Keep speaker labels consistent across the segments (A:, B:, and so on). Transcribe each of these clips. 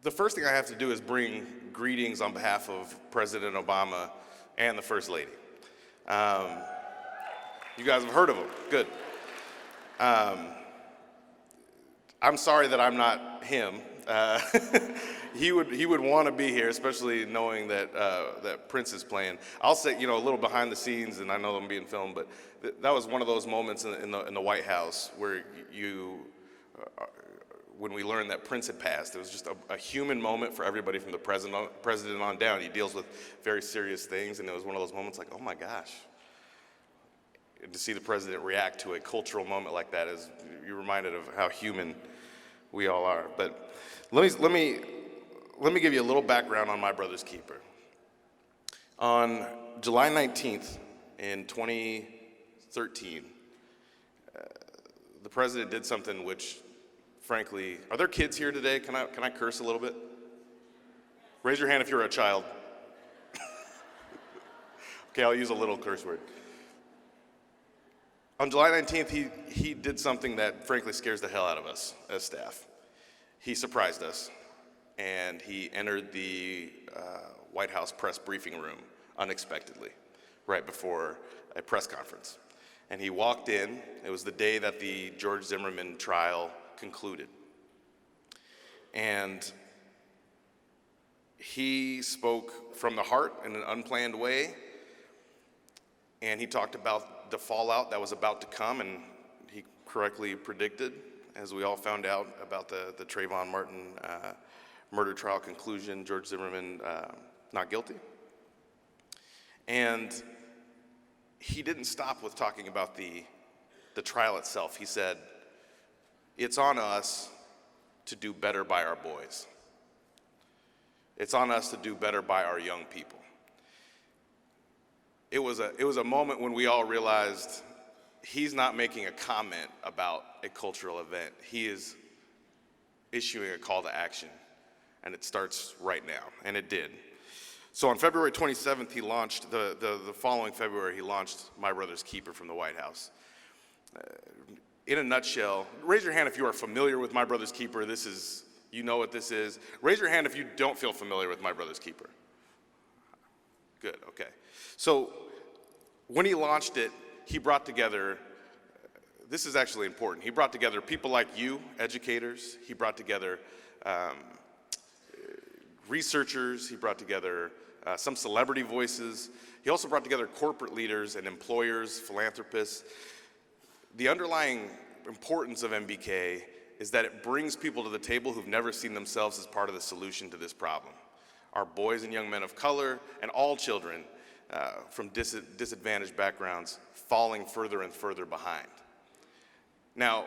A: The first thing I have to do is bring greetings on behalf of President Obama and the First Lady. You guys have heard of them, good. I'm sorry that I'm not him. He would want to be here, especially knowing that that Prince is playing. I'll say, a little behind the scenes, and I know I'm being filmed, but that was one of those moments in the White House where when we learned that Prince had passed. It was just a human moment for everybody from the president on down. He deals with very serious things, and it was one of those moments like, oh my gosh. And to see the president react to a cultural moment like that is, you're reminded of how human we all are. But let me give you a little background on My Brother's Keeper. On July 19th in 2013, the president did something which, frankly, are there kids here today? Can I curse a little bit? Raise your hand if you're a child. Okay, I'll use a little curse word. On July 19th, he did something that frankly scares the hell out of us as staff. He surprised us, and he entered the White House press briefing room unexpectedly, right before a press conference. And he walked in. It was the day that the George Zimmerman trial concluded. And he spoke from the heart in an unplanned way, and he talked about the fallout that was about to come, and he correctly predicted, as we all found out about the Trayvon Martin murder trial conclusion, George Zimmerman not guilty. And he didn't stop with talking about the trial itself. He said, it's on us to do better by our boys. It's on us to do better by our young people. It was a moment when we all realized he's not making a comment about a cultural event. He is issuing a call to action, and it starts right now, and it did. So on February 27th, he launched, the following February, he launched My Brother's Keeper from the White House. In a nutshell, raise your hand if you are familiar with My Brother's Keeper. You know what this is. Raise your hand if you don't feel familiar with My Brother's Keeper. Good, okay. So when he launched it, he brought together, this is actually important, he brought together people like you, educators. He brought together researchers. He brought together some celebrity voices. He also brought together corporate leaders and employers, philanthropists. The underlying importance of MBK is that it brings people to the table who've never seen themselves as part of the solution to this problem. Our boys and young men of color and all children from disadvantaged backgrounds falling further and further behind. Now,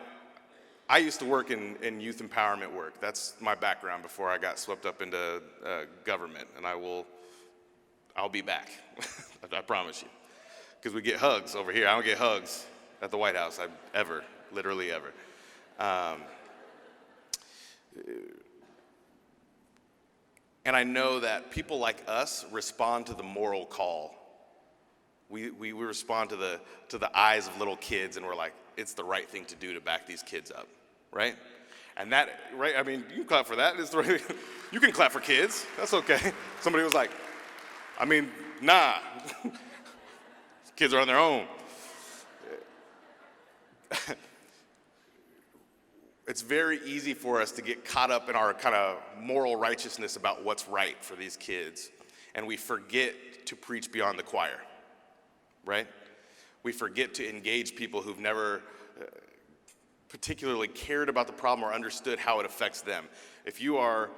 A: I used to work in youth empowerment work. That's my background before I got swept up into government, and I'll be back, I promise you. Because we get hugs over here. I don't get hugs at the White House, literally ever. And I know that people like us respond to the moral call. We respond to the eyes of little kids, and we're like, it's the right thing to do to back these kids up, right? And that, right, I mean, you can clap for that. It's the right, you can clap for kids, that's okay. Somebody was like, nah, kids are on their own. It's very easy for us to get caught up in our kind of moral righteousness about what's right for these kids, and we forget to preach beyond the choir, right? We forget to engage people who've never particularly cared about the problem or understood how it affects them. If you are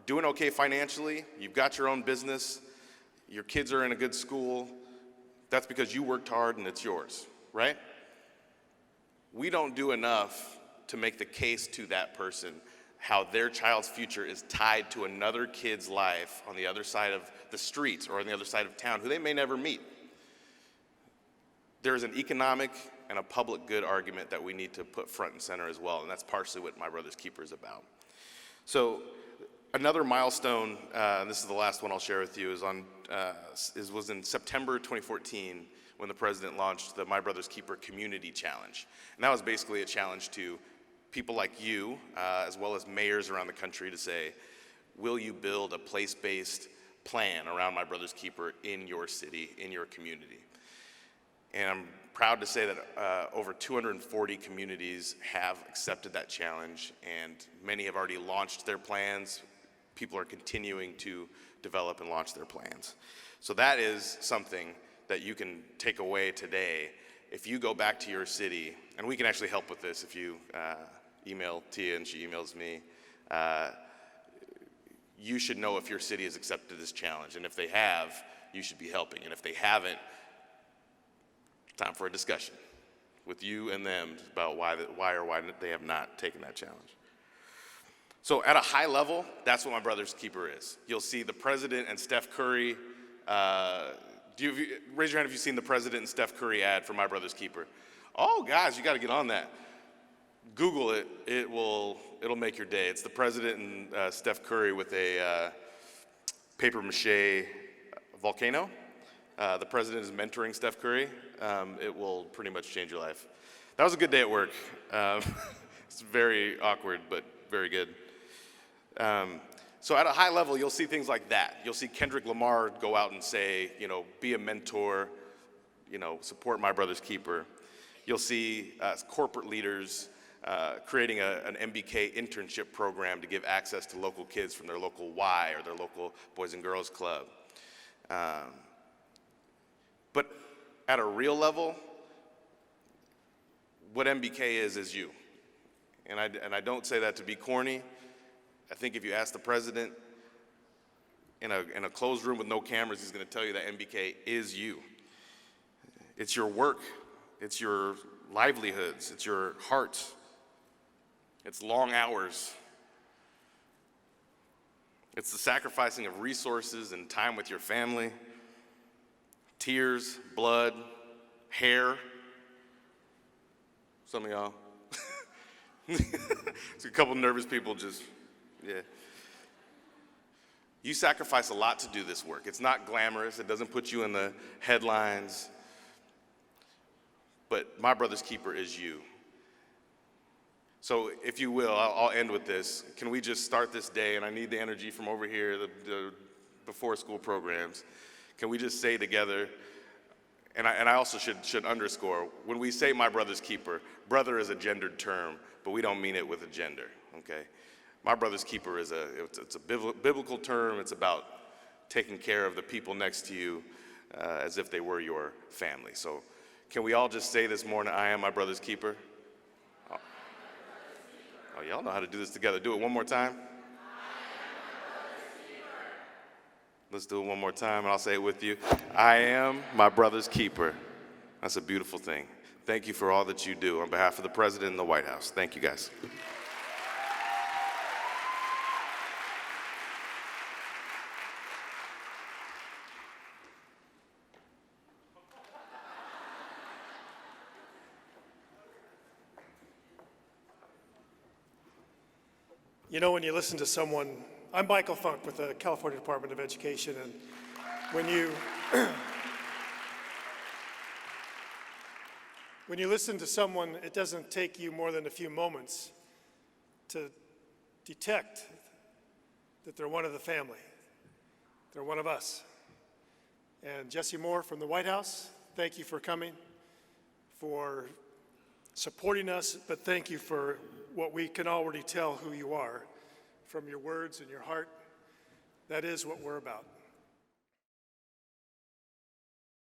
A: doing okay financially, you've got your own business, your kids are in a good school, that's because you worked hard and it's yours, right? We don't do enough to make the case to that person how their child's future is tied to another kid's life on the other side of the street or on the other side of town who they may never meet. There is an economic and a public good argument that we need to put front and center as well, and that's partially what My Brother's Keeper is about. So another milestone, and this is the last one I'll share with you, was in September 2014 when the president launched the My Brother's Keeper Community Challenge. And that was basically a challenge to people like you, as well as mayors around the country, to say, will you build a place-based plan around My Brother's Keeper in your city, in your community? And I'm proud to say that over 240 communities have accepted that challenge, and many have already launched their plans. People are continuing to develop and launch their plans. So that is something that you can take away today. If you go back to your city, and we can actually help with this if you email Tia and she emails me, you should know if your city has accepted this challenge. And if they have, you should be helping. And if they haven't, time for a discussion with you and them about why they have not taken that challenge. So at a high level, that's what My Brother's Keeper is. You'll see the president and Steph Curry. Raise your hand if you've seen the president and Steph Curry ad for My Brother's Keeper. Oh, guys, you got to get on that. Google it. It'll make your day. It's the president and Steph Curry with a paper mache volcano. The president is mentoring Steph Curry. It will pretty much change your life. That was a good day at work. It's very awkward, but very good. So at a high level, you'll see things like that. You'll see Kendrick Lamar go out and say, be a mentor, support My Brother's Keeper. You'll see corporate leaders creating an MBK internship program to give access to local kids from their local Y or their local Boys and Girls Club. But at a real level, what MBK is you. And I don't say that to be corny. I think if you ask the president in a closed room with no cameras, he's going to tell you that MBK is you. It's your work. It's your livelihoods. It's your heart. It's long hours. It's the sacrificing of resources and time with your family, tears, blood, hair. Some of y'all. It's a couple nervous people just, yeah. You sacrifice a lot to do this work. It's not glamorous. It doesn't put you in the headlines. But My Brother's Keeper is you. So if you will, I'll end with this. Can we just start this day, and I need the energy from over here, the before school programs. Can we just say together, and I also should underscore, when we say My Brother's Keeper, brother is a gendered term, but we don't mean it with a gender, okay? My Brother's Keeper it's a biblical term. It's about taking care of the people next to you as if they were your family. So can we all just say this morning, I am my brother's keeper? Oh, y'all know how to do this together. Do it one more time. Let's do it one more time, and I'll say it with you. I am my brother's keeper. That's a beautiful thing. Thank you for all that you do on behalf of the president and the White House. Thank you, guys.
B: When you listen to someone, I'm Michael Funk with the California Department of Education, and when you listen to someone, it doesn't take you more than a few moments to detect that they're one of the family. They're one of us. And Jesse Moore from the White House, thank you for coming, for supporting us, but thank you for what we can already tell who you are from your words and your heart. That is what we're about.